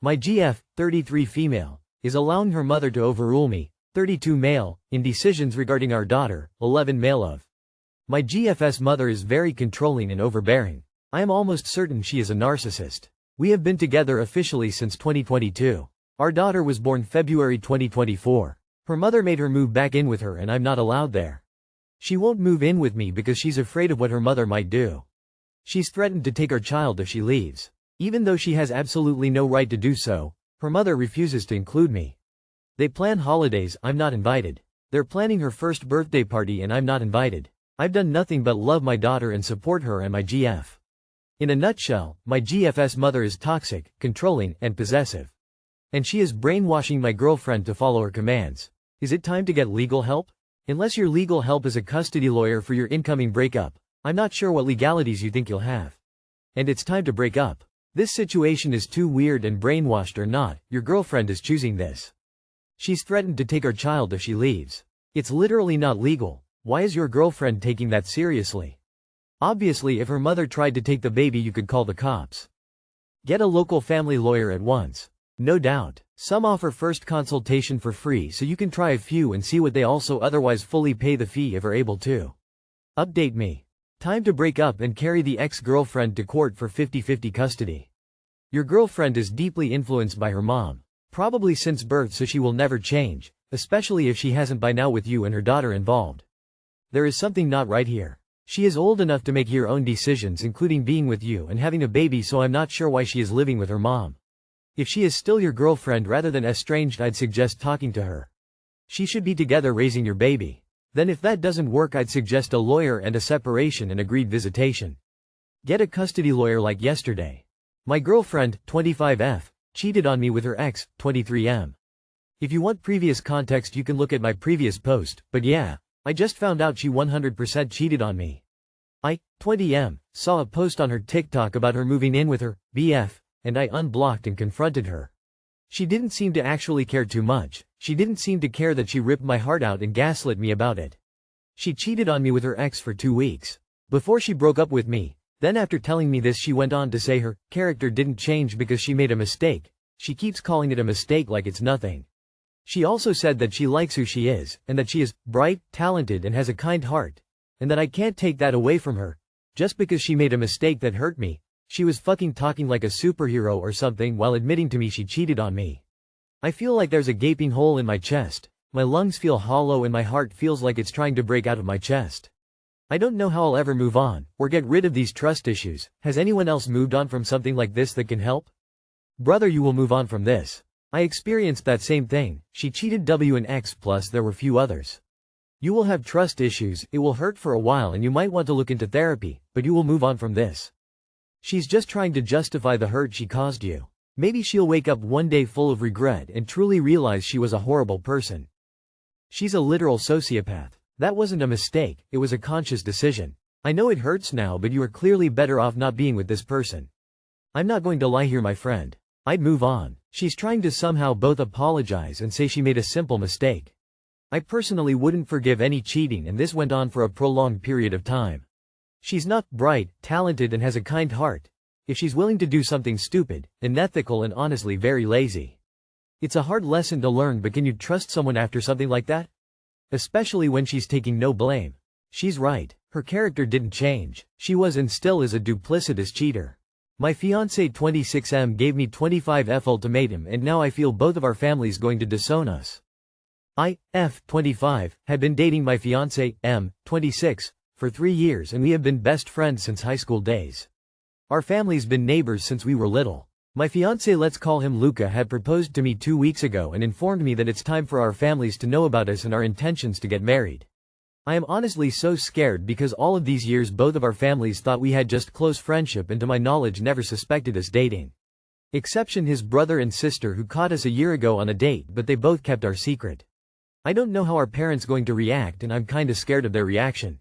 My GF, 33 female, is allowing her mother to overrule me, 32 male, in decisions regarding our daughter, 11 male of. My GF's mother is very controlling and overbearing. I am almost certain she is a narcissist. We have been together officially since 2022. Our daughter was born February 2024. Her mother made her move back in with her and I'm not allowed there. She won't move in with me because she's afraid of what her mother might do. She's threatened to take our child if she leaves. Even though she has absolutely no right to do so, her mother refuses to include me. They plan holidays, I'm not invited. They're planning her first birthday party and I'm not invited. I've done nothing but love my daughter and support her and my GF. In a nutshell, my GF's mother is toxic, controlling, and possessive. And she is brainwashing my girlfriend to follow her commands. Is it time to get legal help? Unless your legal help is a custody lawyer for your incoming breakup, I'm not sure what legalities you think you'll have. And it's time to break up. This situation is too weird and brainwashed or not, your girlfriend is choosing this. She's threatened to take our child if she leaves. It's literally not legal. Why is your girlfriend taking that seriously? Obviously if her mother tried to take the baby you could call the cops. Get a local family lawyer at once. No doubt. Some offer first consultation for free so you can try a few and see what they also otherwise fully pay the fee if are able to. Update me. Time to break up and carry the ex-girlfriend to court for 50-50 custody. Your girlfriend is deeply influenced by her mom. Probably since birth so she will never change, especially if she hasn't by now with you and her daughter involved. There is something not right here. She is old enough to make her own decisions including being with you and having a baby so I'm not sure why she is living with her mom. If she is still your girlfriend rather than estranged I'd suggest talking to her. She should be together raising your baby. Then if that doesn't work I'd suggest a lawyer and a separation and agreed visitation. Get a custody lawyer like yesterday. My girlfriend, 25F, cheated on me with her ex, 23M. If you want previous context you can look at my previous post, but yeah, I just found out she 100% cheated on me. I, 20M, saw a post on her TikTok about her moving in with her BF, and I unblocked and confronted her. She didn't seem to actually care too much. She didn't seem to care that she ripped my heart out and gaslit me about it. She cheated on me with her ex for 2 weeks. Before she broke up with me, then after telling me this she went on to say her character didn't change because she made a mistake. She keeps calling it a mistake like it's nothing. She also said that she likes who she is, and that she is bright, talented and has a kind heart, and that I can't take that away from her, just because she made a mistake that hurt me. She was fucking talking like a superhero or something while admitting to me she cheated on me. I feel like there's a gaping hole in my chest. My lungs feel hollow and my heart feels like it's trying to break out of my chest. I don't know how I'll ever move on, or get rid of these trust issues. Has anyone else moved on from something like this that can help? Brother, you will move on from this. I experienced that same thing. She cheated W and X plus there were few others. You will have trust issues, it will hurt for a while and you might want to look into therapy, but you will move on from this. She's just trying to justify the hurt she caused you. Maybe she'll wake up one day full of regret and truly realize she was a horrible person. She's a literal sociopath. That wasn't a mistake, it was a conscious decision. I know it hurts now but you are clearly better off not being with this person. I'm not going to lie here my friend. I'd move on. She's trying to somehow both apologize and say she made a simple mistake. I personally wouldn't forgive any cheating and this went on for a prolonged period of time. She's not bright, talented and has a kind heart. If she's willing to do something stupid, unethical and honestly very lazy. It's a hard lesson to learn but can you trust someone after something like that? Especially when she's taking no blame. She's right. Her character didn't change. She was and still is a duplicitous cheater. My fiancé 26M gave me 25F ultimatum and now I feel both of our families going to disown us. I, F, 25, had been dating my fiancé, M, 26, for 3 years and we have been best friends since high school days. Our family's been neighbors since we were little. My fiancé, let's call him Luca, had proposed to me 2 weeks ago and informed me that it's time for our families to know about us and our intentions to get married. I am honestly so scared because all of these years both of our families thought we had just close friendship and to my knowledge never suspected us dating. Exception his brother and sister who caught us a year ago on a date but they both kept our secret. I don't know how our parents going to react and I'm kinda scared of their reaction.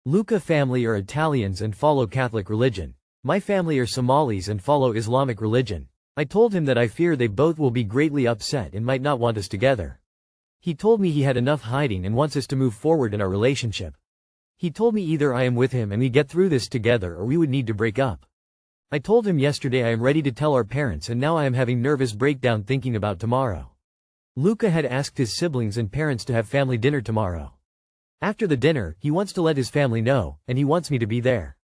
Luca family are Italians and follow Catholic religion. My family are Somalis and follow Islamic religion. I told him that I fear they both will be greatly upset and might not want us together. He told me he had enough hiding and wants us to move forward in our relationship. He told me either I am with him and we get through this together or we would need to break up. I told him yesterday I am ready to tell our parents, and now I am having nervous breakdown thinking about tomorrow. Luca had asked his siblings and parents to have family dinner tomorrow. After the dinner, he wants to let his family know, and he wants me to be there.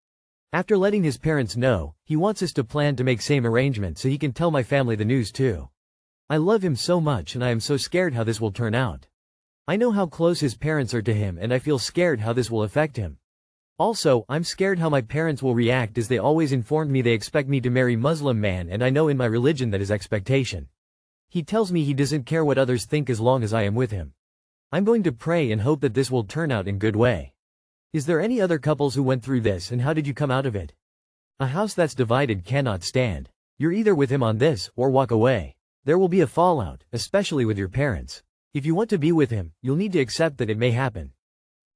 After letting his parents know, he wants us to plan to make same arrangement so he can tell my family the news too. I love him so much and I am so scared how this will turn out. I know how close his parents are to him and I feel scared how this will affect him. Also, I'm scared how my parents will react as they always informed me they expect me to marry Muslim man, and I know in my religion that is expectation. He tells me he doesn't care what others think as long as I am with him. I'm going to pray and hope that this will turn out in good way. Is there any other couples who went through this, and how did you come out of it? A house that's divided cannot stand. You're either with him on this, or walk away. There will be a fallout, especially with your parents. If you want to be with him, you'll need to accept that it may happen.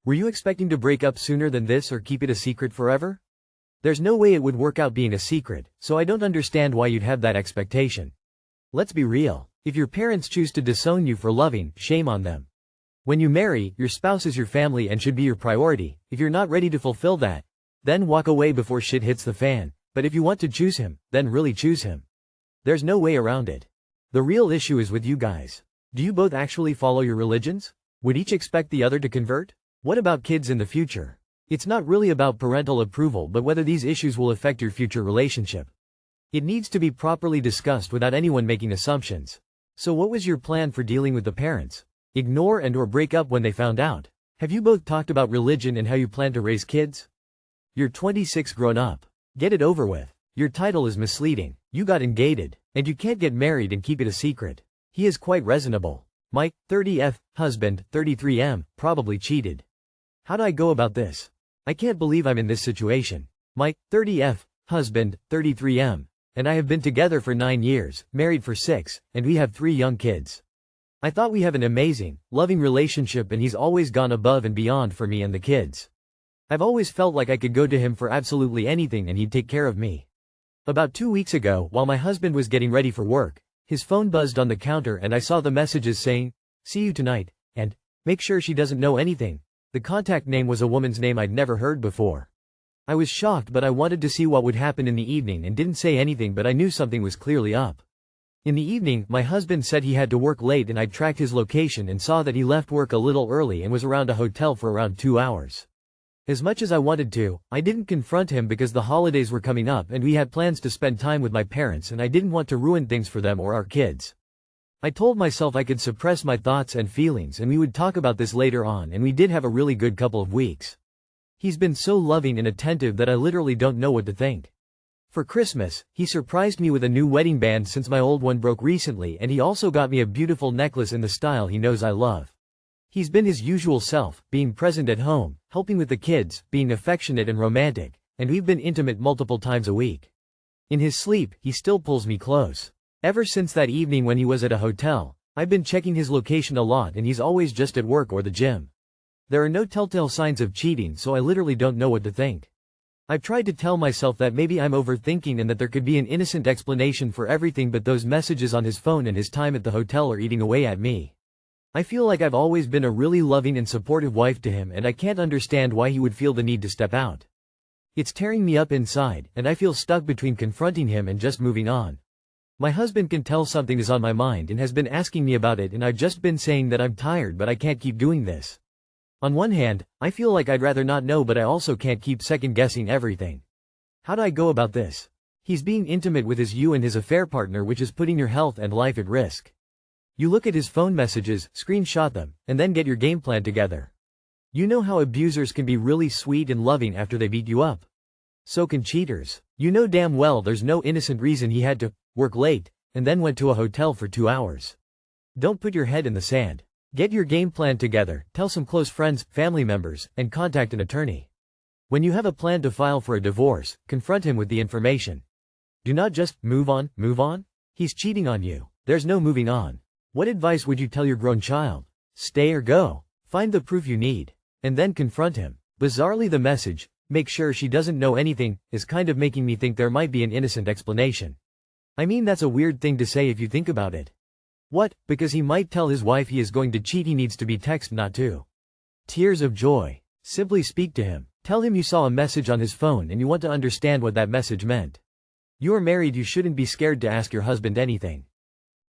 Were you expecting to break up sooner than this or keep it a secret forever? There's no way it would work out being a secret, so I don't understand why you'd have that expectation. Let's be real. If your parents choose to disown you for loving, shame on them. When you marry, your spouse is your family and should be your priority. If you're not ready to fulfill that, then walk away before shit hits the fan. But if you want to choose him, then really choose him. There's no way around it. The real issue is with you guys. Do you both actually follow your religions? Would each expect the other to convert? What about kids in the future? It's not really about parental approval but whether these issues will affect your future relationship. It needs to be properly discussed without anyone making assumptions. So what was your plan for dealing with the parents? Ignore and/or break up when they found out? Have you both talked about religion and how you plan to raise kids? You're 26 grown up. Get it over with. Your title is misleading. You got engaged, and you can't get married and keep it a secret. He is quite reasonable. Mike, 30F, husband, 33M, probably cheated. How do I go about this? I can't believe I'm in this situation. Mike, 30F, husband, 33M, and I have been together for 9 years, married for 6, and we have 3 young kids. I thought we have an amazing, loving relationship and he's always gone above and beyond for me and the kids. I've always felt like I could go to him for absolutely anything and he'd take care of me. About 2 weeks ago, while my husband was getting ready for work, his phone buzzed on the counter and I saw the messages saying, "See you tonight," and "Make sure she doesn't know anything." The contact name was a woman's name I'd never heard before. I was shocked but I wanted to see what would happen in the evening and didn't say anything, but I knew something was clearly up. In the evening, my husband said he had to work late and I tracked his location and saw that he left work a little early and was around a hotel for around 2 hours. As much as I wanted to, I didn't confront him because the holidays were coming up and we had plans to spend time with my parents and I didn't want to ruin things for them or our kids. I told myself I could suppress my thoughts and feelings and we would talk about this later on, and we did have a really good couple of weeks. He's been so loving and attentive that I literally don't know what to think. For Christmas, he surprised me with a new wedding band since my old one broke recently, and he also got me a beautiful necklace in the style he knows I love. He's been his usual self, being present at home, helping with the kids, being affectionate and romantic, and we've been intimate multiple times a week. In his sleep, he still pulls me close. Ever since that evening when he was at a hotel, I've been checking his location a lot and he's always just at work or the gym. There are no telltale signs of cheating, so I literally don't know what to think. I've tried to tell myself that maybe I'm overthinking and that there could be an innocent explanation for everything, but those messages on his phone and his time at the hotel are eating away at me. I feel like I've always been a really loving and supportive wife to him and I can't understand why he would feel the need to step out. It's tearing me up inside, and I feel stuck between confronting him and just moving on. My husband can tell something is on my mind and has been asking me about it, and I've just been saying that I'm tired but I can't keep doing this. On one hand, I feel like I'd rather not know, but I also can't keep second-guessing everything. How do I go about this? He's being intimate with you and his affair partner, which is putting your health and life at risk. You look at his phone messages, screenshot them, and then get your game plan together. You know how abusers can be really sweet and loving after they beat you up. So can cheaters. You know damn well there's no innocent reason he had to work late and then went to a hotel for 2 hours. Don't put your head in the sand. Get your game plan together, tell some close friends, family members, and contact an attorney. When you have a plan to file for a divorce, confront him with the information. Do not just move on. He's cheating on you. There's no moving on. What advice would you tell your grown child? Stay or go? Find the proof you need, and then confront him. Bizarrely, the message, "Make sure she doesn't know anything," is kind of making me think there might be an innocent explanation. I mean, that's a weird thing to say if you think about it. What? Because he might tell his wife he is going to cheat, he needs to be text not to. Tears of joy. Simply speak to him. Tell him you saw a message on his phone and you want to understand what that message meant. You are married, you shouldn't be scared to ask your husband anything.